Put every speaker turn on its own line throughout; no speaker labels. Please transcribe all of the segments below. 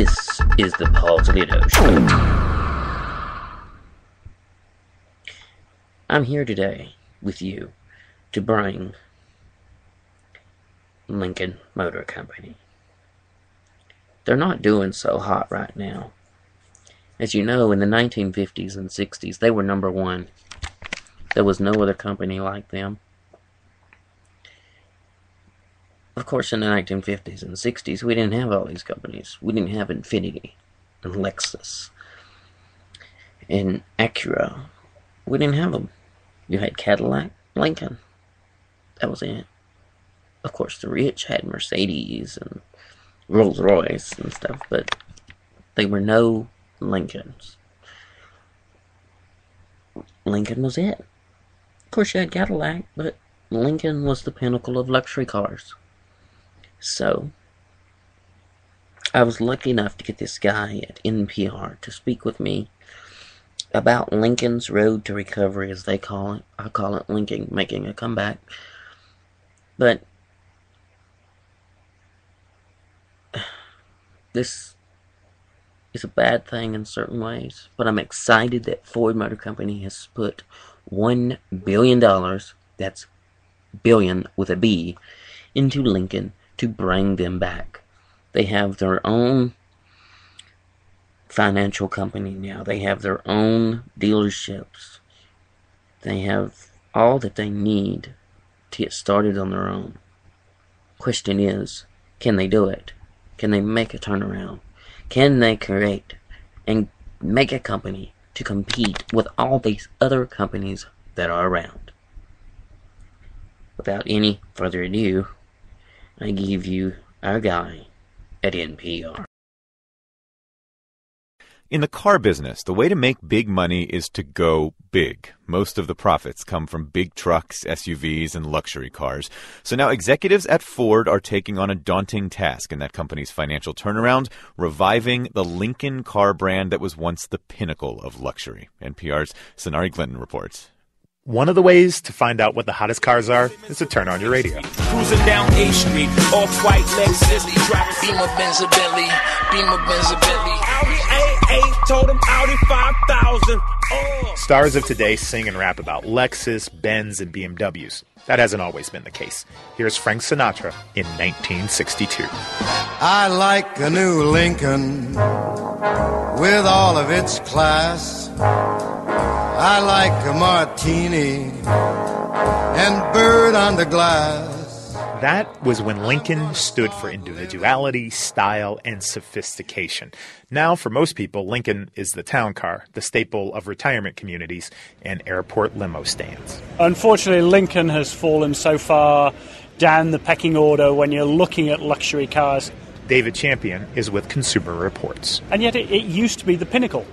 This is the Paul Toledo Show. I'm here today with you to bring Lincoln Motor Company. They're not doing so hot right now. As you know, in the 1950s and 60s, they were number one. There was no other company like them. Of course, in the 1950s and 60s, we didn't have all these companies. We didn't have Infiniti and Lexus and Acura. We didn't have them. You had Cadillac, Lincoln. That was it. Of course, the rich had Mercedes and Rolls Royce and stuff, but they were no Lincolns. Lincoln was it. Of course, you had Cadillac, but Lincoln was the pinnacle of luxury cars. So, I was lucky enough to get this guy at NPR to speak with me about Lincoln's road to recovery, as they call it. I call it Lincoln making a comeback. But this is a bad thing in certain ways. But I'm excited that Ford Motor Company has put $1 billion, that's billion with a B, into Lincoln to bring them back. They have their own financial company now. They have their own dealerships. They have all that they need to get started on their own. Question is, can they do it? Can they make a turnaround? Can they create and make a company to compete with all these other companies that are around? Without any further ado, I give you our guy at NPR.
In the car business, the way to make big money is to go big. Most of the profits come from big trucks, SUVs, and luxury cars. So now executives at Ford are taking on a daunting task in that company's financial turnaround, reviving the Lincoln car brand that was once the pinnacle of luxury. NPR's Sonari Clinton reports.
One of the ways to find out what the hottest cars are is to turn on your radio.
Cruising down A Street, off-white Lexus, driving Beamer Benz Bentley, Beamer Benz Bentley. Audi A8, told him Audi 5000. Oh.
Stars of today sing and rap about Lexus, Benz, and BMWs. That hasn't always been the case. Here's Frank Sinatra in 1962.
I like a new Lincoln with all of its class. I like a martini and bird under glass.
That was when Lincoln stood for individuality, style, and sophistication. Now, for most people, Lincoln is the town car, the staple of retirement communities and airport limo stands.
Unfortunately, Lincoln has fallen so far down the pecking order when you're looking at luxury cars.
David Champion is with Consumer Reports.
And yet it used to be the pinnacle.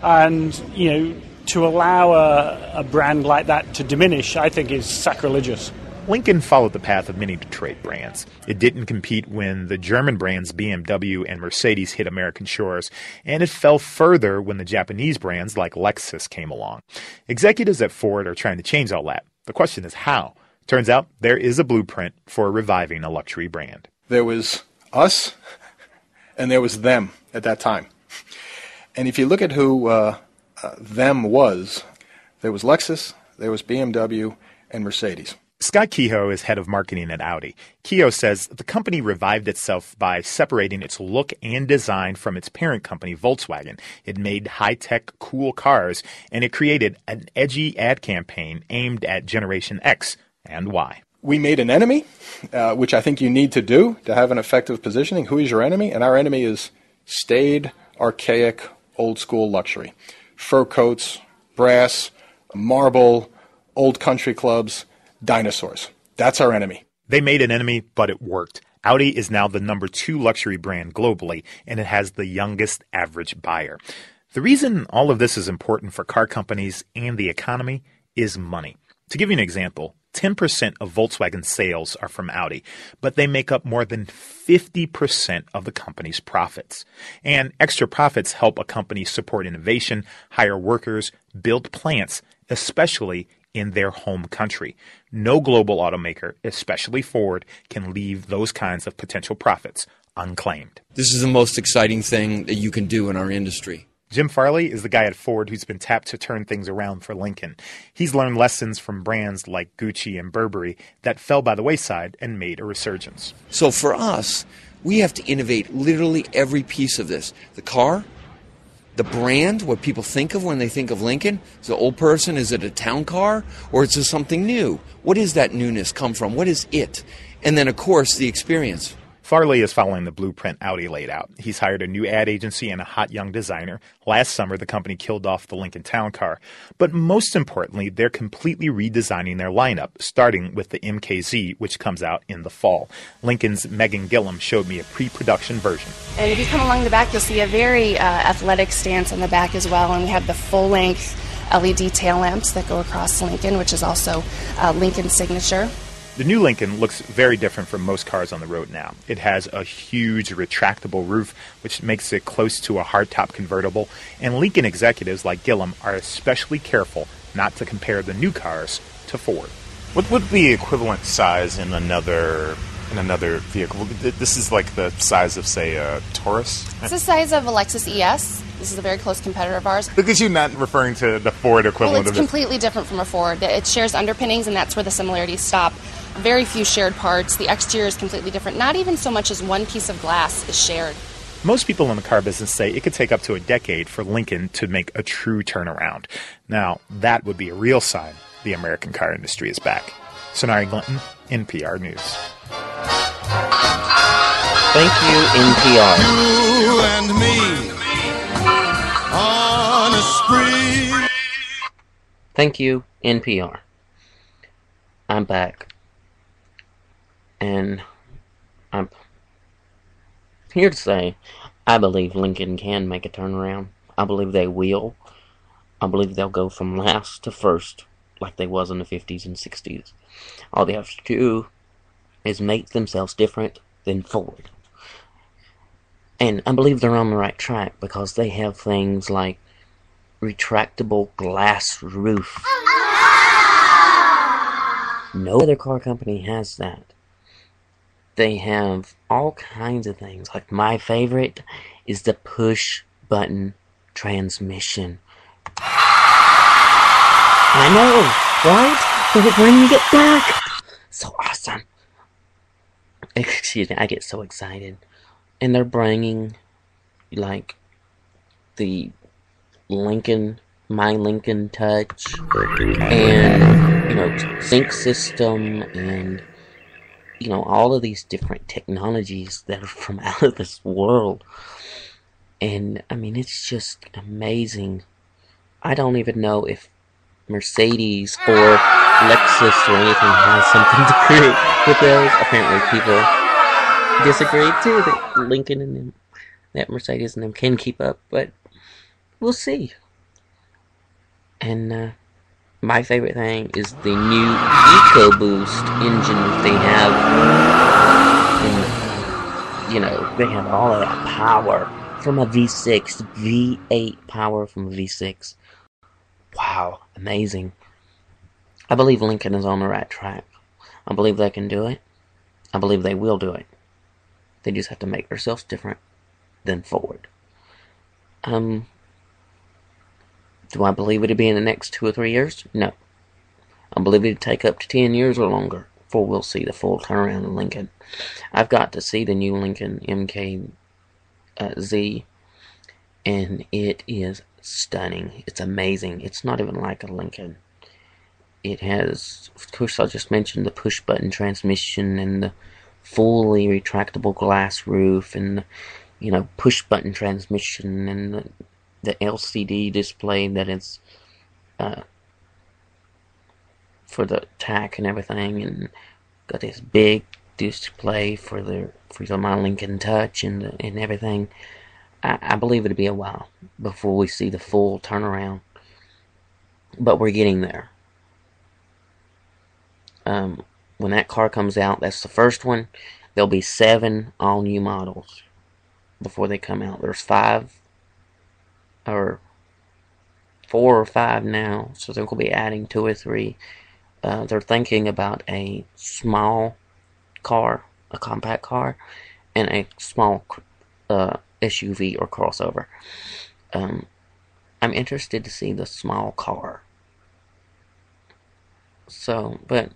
And, you know, to allow a brand like that to diminish, I think, is sacrilegious.
Lincoln followed the path of many Detroit brands. It didn't compete when the German brands BMW and Mercedes hit American shores, and it fell further when the Japanese brands like Lexus came along. Executives at Ford are trying to change all that. The question is how? Turns out there is a blueprint for reviving a luxury brand.
There was us, and there was them at that time. And if you look at who them was, there was Lexus, there was BMW, and Mercedes.
Scott Kehoe is head of marketing at Audi. Kehoe says the company revived itself by separating its look and design from its parent company, Volkswagen. It made high-tech, cool cars, and it created an edgy ad campaign aimed at Generation X and Y.
We made an enemy, which I think you need to do to have an effective positioning. Who is your enemy? And our enemy is staid, archaic, old-school luxury. Fur coats, brass, marble, old country clubs, dinosaurs. That's our enemy.
They made an enemy, but it worked. Audi is now the number 2 luxury brand globally, and it has the youngest average buyer. The reason all of this is important for car companies and the economy is money. To give you an example, 10% of Volkswagen sales are from Audi, but they make up more than 50% of the company's profits. And extra profits help a company support innovation, hire workers, build plants, especially in their home country. No global automaker, especially Ford, can leave those kinds of potential profits unclaimed.
This is the most exciting thing that you can do in our industry.
Jim Farley is the guy at Ford who's been tapped to turn things around for Lincoln. He's learned lessons from brands like Gucci and Burberry that fell by the wayside and made a resurgence.
So for us, we have to innovate literally every piece of this. The car, the brand, what people think of when they think of Lincoln. Is it an old person? Is it a town car? Or is it something new? What does that newness come from? What is it? And then, of course, the experience.
Farley is following the blueprint Audi laid out. He's hired a new ad agency and a hot young designer. Last summer, the company killed off the Lincoln Town Car. But most importantly, they're completely redesigning their lineup, starting with the MKZ, which comes out in the fall. Lincoln's Megan Gillum showed me a pre-production version.
And if you come along the back, you'll see a very athletic stance on the back as well. And we have the full-length LED tail lamps that go across Lincoln, which is also Lincoln's signature.
The new Lincoln looks very different from most cars on the road now. It has a huge retractable roof, which makes it close to a hardtop convertible, and Lincoln executives like Gillum are especially careful not to compare the new cars to Ford.
What would be equivalent size in another vehicle? This is like the size of, say, a Taurus?
It's the size of a Lexus ES. This is a very close competitor of ours.
Look at you not referring to the Ford equivalent
Well, it's
of this.
completely different from a Ford. It shares underpinnings, and that's where the similarities stop. Very few shared parts. The exterior is completely different. Not even so much as one piece of glass is shared.
Most people in the car business say it could take up to a decade for Lincoln to make a true turnaround. Now, that would be a real sign the American car industry is back. Sonari Glinton, NPR News.
Thank you, NPR.
You and me on a spree.
Thank you, NPR. I'm back. And I'm here to say I believe Lincoln can make a turnaround. I believe they will. I believe they'll go from last to first like they was in the 50s and 60s. All they have to do is make themselves different than Ford. And I believe they're on the right track because they have things like retractable glass roof. No other car company has that. They have all kinds of things. Like my favorite is the push button transmission. I know, right? They're bringing it back. So awesome. Excuse me, I get so excited. And they're bringing, like, the Lincoln, My Lincoln Touch, and, sync system, and, all of these different technologies that are from out of this world. And, it's just amazing. I don't even know if Mercedes or Lexus or anything has something to create with those. Apparently people disagree too, that Lincoln and them, that Mercedes and them can keep up, but we'll see. And my favorite thing is the new EcoBoost engine that they have. And, they have all of that power from a V6, V8 power from a V6. Wow, amazing. I believe Lincoln is on the right track. I believe they can do it. I believe they will do it. They just have to make themselves different than Ford. Do I believe it'll be in the next 2 or 3 years? No. I believe it'll take up to 10 years or longer before we'll see the full turnaround in Lincoln. I've got to see the new Lincoln MKZ, and it is stunning. It's amazing. It's not even like a Lincoln. It has, of course, I just mentioned the push-button transmission and the fully retractable glass roof and the, push-button transmission and the LCD display that is for the tack and everything, and got this big display for the My Lincoln Touch and everything. I believe it'll be a while before we see the full turnaround, but we're getting there. When that car comes out, that's the first one. There'll be 7 all-new models before they come out. There's 4 or 5 now, so they're going to be adding 2 or 3. They're thinking about a small car, a compact car, and a small SUV or crossover. I'm interested to see the small car. So, but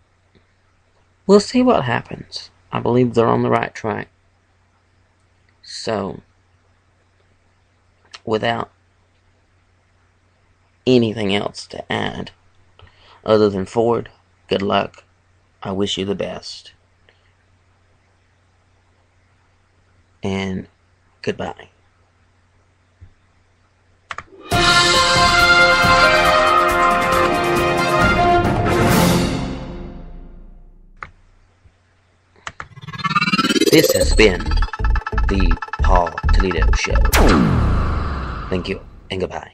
we'll see what happens. I believe they're on the right track. So, without anything else to add, other than Ford, good luck. I wish you the best. And goodbye. This has been the Paul Toledo Show. Thank you and goodbye.